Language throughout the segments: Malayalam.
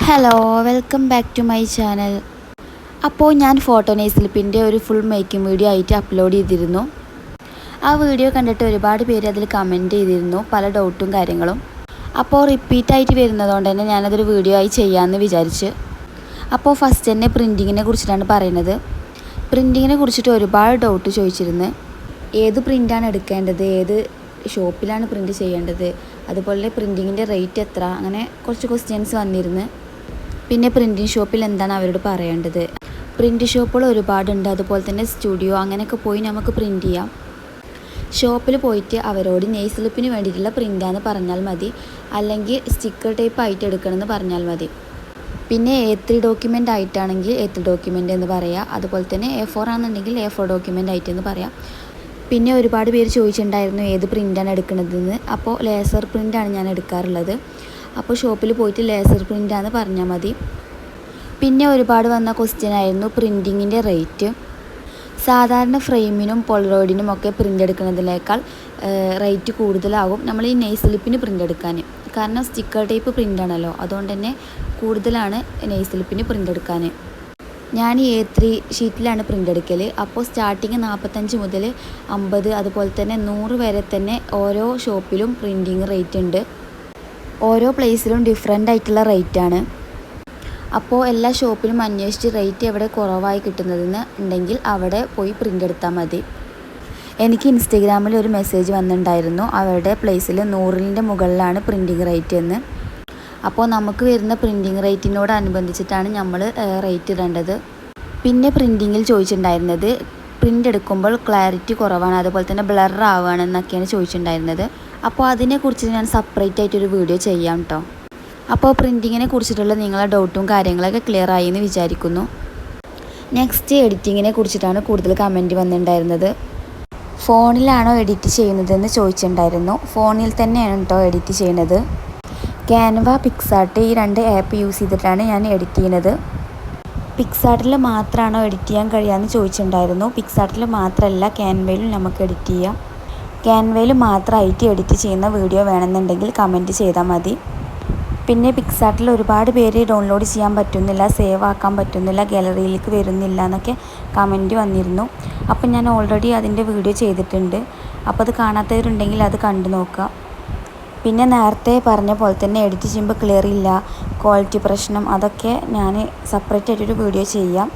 Hello, welcome back to my channel. അപ്പോൾ ഞാൻ ഫോട്ടോ നെയ്സ്ലിപ്പിൻ്റെ ഒരു ഫുൾ മേക്കിംഗ് വീഡിയോ ആയിട്ട് അപ്ലോഡ് ചെയ്തിരുന്നു. ആ വീഡിയോ കണ്ടിട്ട് ഒരുപാട് പേര് അതിൽ കമൻറ്റ് ചെയ്തിരുന്നു, പല ഡൗട്ടും കാര്യങ്ങളും. അപ്പോൾ റിപ്പീറ്റായിട്ട് വരുന്നതുകൊണ്ട് തന്നെ ഞാനതൊരു വീഡിയോ ആയി ചെയ്യാമെന്ന് വിചാരിച്ച്. അപ്പോൾ ഫസ്റ്റ് തന്നെ പ്രിൻറ്റിങ്ങിനെ കുറിച്ചിട്ടാണ് പറയുന്നത്. പ്രിൻറ്റിങ്ങിനെ കുറിച്ചിട്ട് ഒരുപാട് ഡൗട്ട് ചോദിച്ചിരുന്നു. ഏത് പ്രിൻ്റാണ് എടുക്കേണ്ടത്, ഏത് ഷോപ്പിലാണ് പ്രിൻറ്റ് ചെയ്യേണ്ടത്, അതുപോലെ പ്രിൻറ്റിങ്ങിൻ്റെ റേറ്റ് എത്ര, അങ്ങനെ കുറച്ച് ക്വസ്റ്റ്യൻസ് വന്നിരുന്നു. പിന്നെ പ്രിൻറ്റിങ് ഷോപ്പിൽ എന്താണ് അവരോട് പറയേണ്ടത്. പ്രിൻറ്റ് ഷോപ്പുകൾ ഒരുപാടുണ്ട്, അതുപോലെ തന്നെ സ്റ്റുഡിയോ അങ്ങനെയൊക്കെ പോയി നമുക്ക് പ്രിൻറ്റ് ചെയ്യാം. ഷോപ്പിൽ പോയിട്ട് അവരോട് നെയ്സ്ലിപ്പിന് വേണ്ടിയിട്ടുള്ള പ്രിൻ്റാന്ന് പറഞ്ഞാൽ മതി, അല്ലെങ്കിൽ സ്റ്റിക്കർ ടൈപ്പ് ആയിട്ട് എടുക്കണമെന്ന് പറഞ്ഞാൽ മതി. പിന്നെ A3 ഡോക്യുമെൻ്റ് ആയിട്ടാണെങ്കിൽ A3 ഡോക്യുമെൻ്റ് എന്ന് പറയാം, അതുപോലെ തന്നെ A4 ആണെന്നുണ്ടെങ്കിൽ A4 ഡോക്യുമെൻ്റ് ആയിട്ടെന്ന് പറയാം. പിന്നെ ഒരുപാട് പേര് ചോദിച്ചിട്ടുണ്ടായിരുന്നു ഏത് പ്രിൻ്റാണ് എടുക്കുന്നതെന്ന്. അപ്പോൾ ലേസർ പ്രിൻ്റാണ് ഞാൻ എടുക്കാറുള്ളത്. അപ്പോൾ ഷോപ്പിൽ പോയിട്ട് ലേസർ പ്രിൻ്റാന്ന് പറഞ്ഞാൽ മതി. പിന്നെ ഒരുപാട് വന്ന ക്വസ്റ്റ്യൻ ആയിരുന്നു പ്രിൻറ്റിങ്ങിൻ്റെ റേറ്റ്. സാധാരണ ഫ്രെയിമിനും പോളറോയിഡിനും ഒക്കെ പ്രിൻ്റ് എടുക്കുന്നതിനേക്കാൾ റേറ്റ് കൂടുതലാകും നമ്മൾ ഈ നെയ്സ്ലിപ്പിന് പ്രിൻ്റ് എടുക്കാൻ. കാരണം സ്റ്റിക്കർ ടൈപ്പ് പ്രിൻ്റാണല്ലോ, അതുകൊണ്ട് തന്നെ കൂടുതലാണ് നെയ്സ്ലിപ്പിന് പ്രിൻ്റ് എടുക്കാൻ. ഞാൻ A3 ഷീറ്റിലാണ് പ്രിൻ്റ് എടുക്കൽ. അപ്പോൾ സ്റ്റാർട്ടിങ് 45 മുതൽ 50 അതുപോലെ തന്നെ 100 വരെ തന്നെ ഓരോ ഷോപ്പിലും പ്രിൻറ്റിങ് റേറ്റ് ഉണ്ട്. ഓരോ പ്ലേസിലും ഡിഫറെൻ്റ് ആയിട്ടുള്ള റേറ്റാണ്. അപ്പോൾ എല്ലാ ഷോപ്പിലും അന്വേഷിച്ച് റേറ്റ് എവിടെ കുറവായി കിട്ടുന്നതെന്ന് ഉണ്ടെങ്കിൽ അവിടെ പോയി പ്രിൻ്റ് എടുത്താൽ മതി. എനിക്ക് ഇൻസ്റ്റഗ്രാമിൽ ഒരു മെസ്സേജ് വന്നിട്ടുണ്ടായിരുന്നു, അവരുടെ പ്ലേസിൽ 100ൻ്റെ മുകളിലാണ് പ്രിൻറ്റിങ് റേറ്റ് എന്ന്. അപ്പോൾ നമുക്ക് വരുന്ന പ്രിൻറ്റിങ് റേറ്റിനോടനുബന്ധിച്ചിട്ടാണ് നമ്മൾ റേറ്റ് ഇടേണ്ടത്. പിന്നെ പ്രിൻറ്റിങ്ങിൽ ചോദിച്ചിട്ടുണ്ടായിരുന്നത് പ്രിൻ്റ് എടുക്കുമ്പോൾ ക്ലാരിറ്റി കുറവാണ്, അതുപോലെ തന്നെ ബ്ലർ ആവുകയാണെന്നൊക്കെയാണ് ചോദിച്ചിട്ടുണ്ടായിരുന്നത്. അപ്പോൾ അതിനെക്കുറിച്ച് ഞാൻ സെപ്പറേറ്റ് ആയിട്ടൊരു വീഡിയോ ചെയ്യാം കേട്ടോ. അപ്പോൾ പ്രിൻറ്റിങ്ങിനെ കുറിച്ചിട്ടുള്ള നിങ്ങളുടെ ഡൗട്ടും കാര്യങ്ങളൊക്കെ ക്ലിയർ ആയി എന്ന് വിചാരിക്കുന്നു. നെക്സ്റ്റ് എഡിറ്റിങ്ങിനെ കുറിച്ചിട്ടാണ് കൂടുതൽ കമൻറ്റ് വന്നിട്ടുണ്ടായിരുന്നത്. ഫോണിലാണോ എഡിറ്റ് ചെയ്യുന്നതെന്ന് ചോദിച്ചിട്ടുണ്ടായിരുന്നു. ഫോണിൽ തന്നെയാണ് കേട്ടോ എഡിറ്റ് ചെയ്യുന്നത്. ക്യാൻവ, പിക്സാർട്ട് ഈ 2 ആപ്പ് യൂസ് ചെയ്തിട്ടാണ് ഞാൻ എഡിറ്റ് ചെയ്യുന്നത്. പിക്സാർട്ടിൽ മാത്രമാണോ എഡിറ്റ് ചെയ്യാൻ കഴിയാമെന്ന് ചോദിച്ചിട്ടുണ്ടായിരുന്നു. പിക്സാർട്ടിൽ മാത്രമല്ല, ക്യാൻവയിലും നമുക്ക് എഡിറ്റ് ചെയ്യാം. ക്യാൻവയിൽ മാത്രമായിട്ട് എഡിറ്റ് ചെയ്യുന്ന വീഡിയോ വേണമെന്നുണ്ടെങ്കിൽ കമൻറ്റ് ചെയ്താൽ മതി. പിന്നെ പിക്സാർട്ടിൽ ഒരുപാട് പേര് ഡൗൺലോഡ് ചെയ്യാൻ പറ്റുന്നില്ല, സേവ് ആക്കാൻ പറ്റുന്നില്ല, ഗാലറിയിലേക്ക് വരുന്നില്ല എന്നൊക്കെ കമൻറ്റ് വന്നിരുന്നു. അപ്പം ഞാൻ ഓൾറെഡി അതിൻ്റെ വീഡിയോ ചെയ്തിട്ടുണ്ട്. അപ്പോൾ അത് കാണാത്തവരുണ്ടെങ്കിൽ അത് കണ്ടു നോക്കുക. പിന്നെ നേരത്തെ പറഞ്ഞ പോലെ തന്നെ എഡിറ്റ് ചെയ്യുമ്പോൾ ക്ലിയർ ഇല്ല, ക്വാളിറ്റി പ്രശ്നം, അതൊക്കെ ഞാൻ സെപ്പറേറ്റ് ആയിട്ടൊരു വീഡിയോ ചെയ്യാം.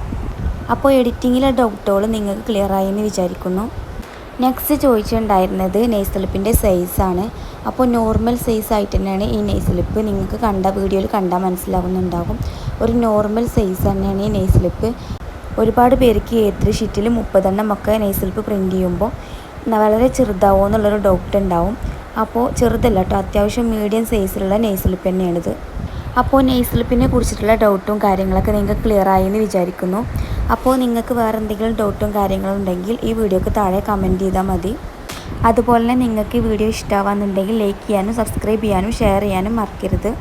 അപ്പോൾ എഡിറ്റിങ്ങിലെ ഡൗട്ടുകൾ നിങ്ങൾക്ക് ക്ലിയർ ആയി എന്ന് വിചാരിക്കുന്നു. നെക്സ്റ്റ് ചോദിച്ചിട്ടുണ്ടായിരുന്നത് നെയ്സ്ലിപ്പിൻ്റെ സൈസാണ്. അപ്പോൾ നോർമൽ സൈസ് ആയിട്ട് തന്നെയാണ് ഈ നെയ്സ്ലിപ്പ്. നിങ്ങൾക്ക് വീഡിയോയിൽ കണ്ടാൽ മനസ്സിലാവുന്നുണ്ടാകും. ഒരു നോർമൽ സൈസ് തന്നെയാണ് ഈ നെയ്സ്ലിപ്പ്. ഒരുപാട് പേർക്ക് A3 ഷീറ്റിൽ 30 എണ്ണം ഒക്കെ നെയ്സ്ലിപ്പ് പ്രിൻറ്റ് ചെയ്യുമ്പോൾ വളരെ ചെറുതാവുമോ എന്നുള്ളൊരു ഡൗട്ട് ഉണ്ടാവും. അപ്പോൾ ചെറുതല്ല കേട്ടോ, അത്യാവശ്യം മീഡിയം സൈസിലുള്ള നെയ്സ്ലിപ്പ് തന്നെയാണിത്. അപ്പോൾ നെയ്സ്ലിപ്പിനെ കുറിച്ചിട്ടുള്ള ഡൗട്ടും കാര്യങ്ങളൊക്കെ നിങ്ങൾക്ക് ക്ലിയർ ആയി എന്ന് വിചാരിക്കുന്നു. അപ്പോൾ നിങ്ങൾക്ക് വേറെ എന്തെങ്കിലും ഡൗട്ടും കാര്യങ്ങളും ഉണ്ടെങ്കിൽ ഈ വീഡിയോക്ക് താഴെ കമൻറ്റ് ചെയ്താൽ മതി. അതുപോലെ തന്നെ നിങ്ങൾക്ക് ഈ വീഡിയോ ഇഷ്ടമാവുന്നുണ്ടെങ്കിൽ ലൈക്ക് ചെയ്യാനും സബ്സ്ക്രൈബ് ചെയ്യാനും ഷെയർ ചെയ്യാനും മറക്കരുത്.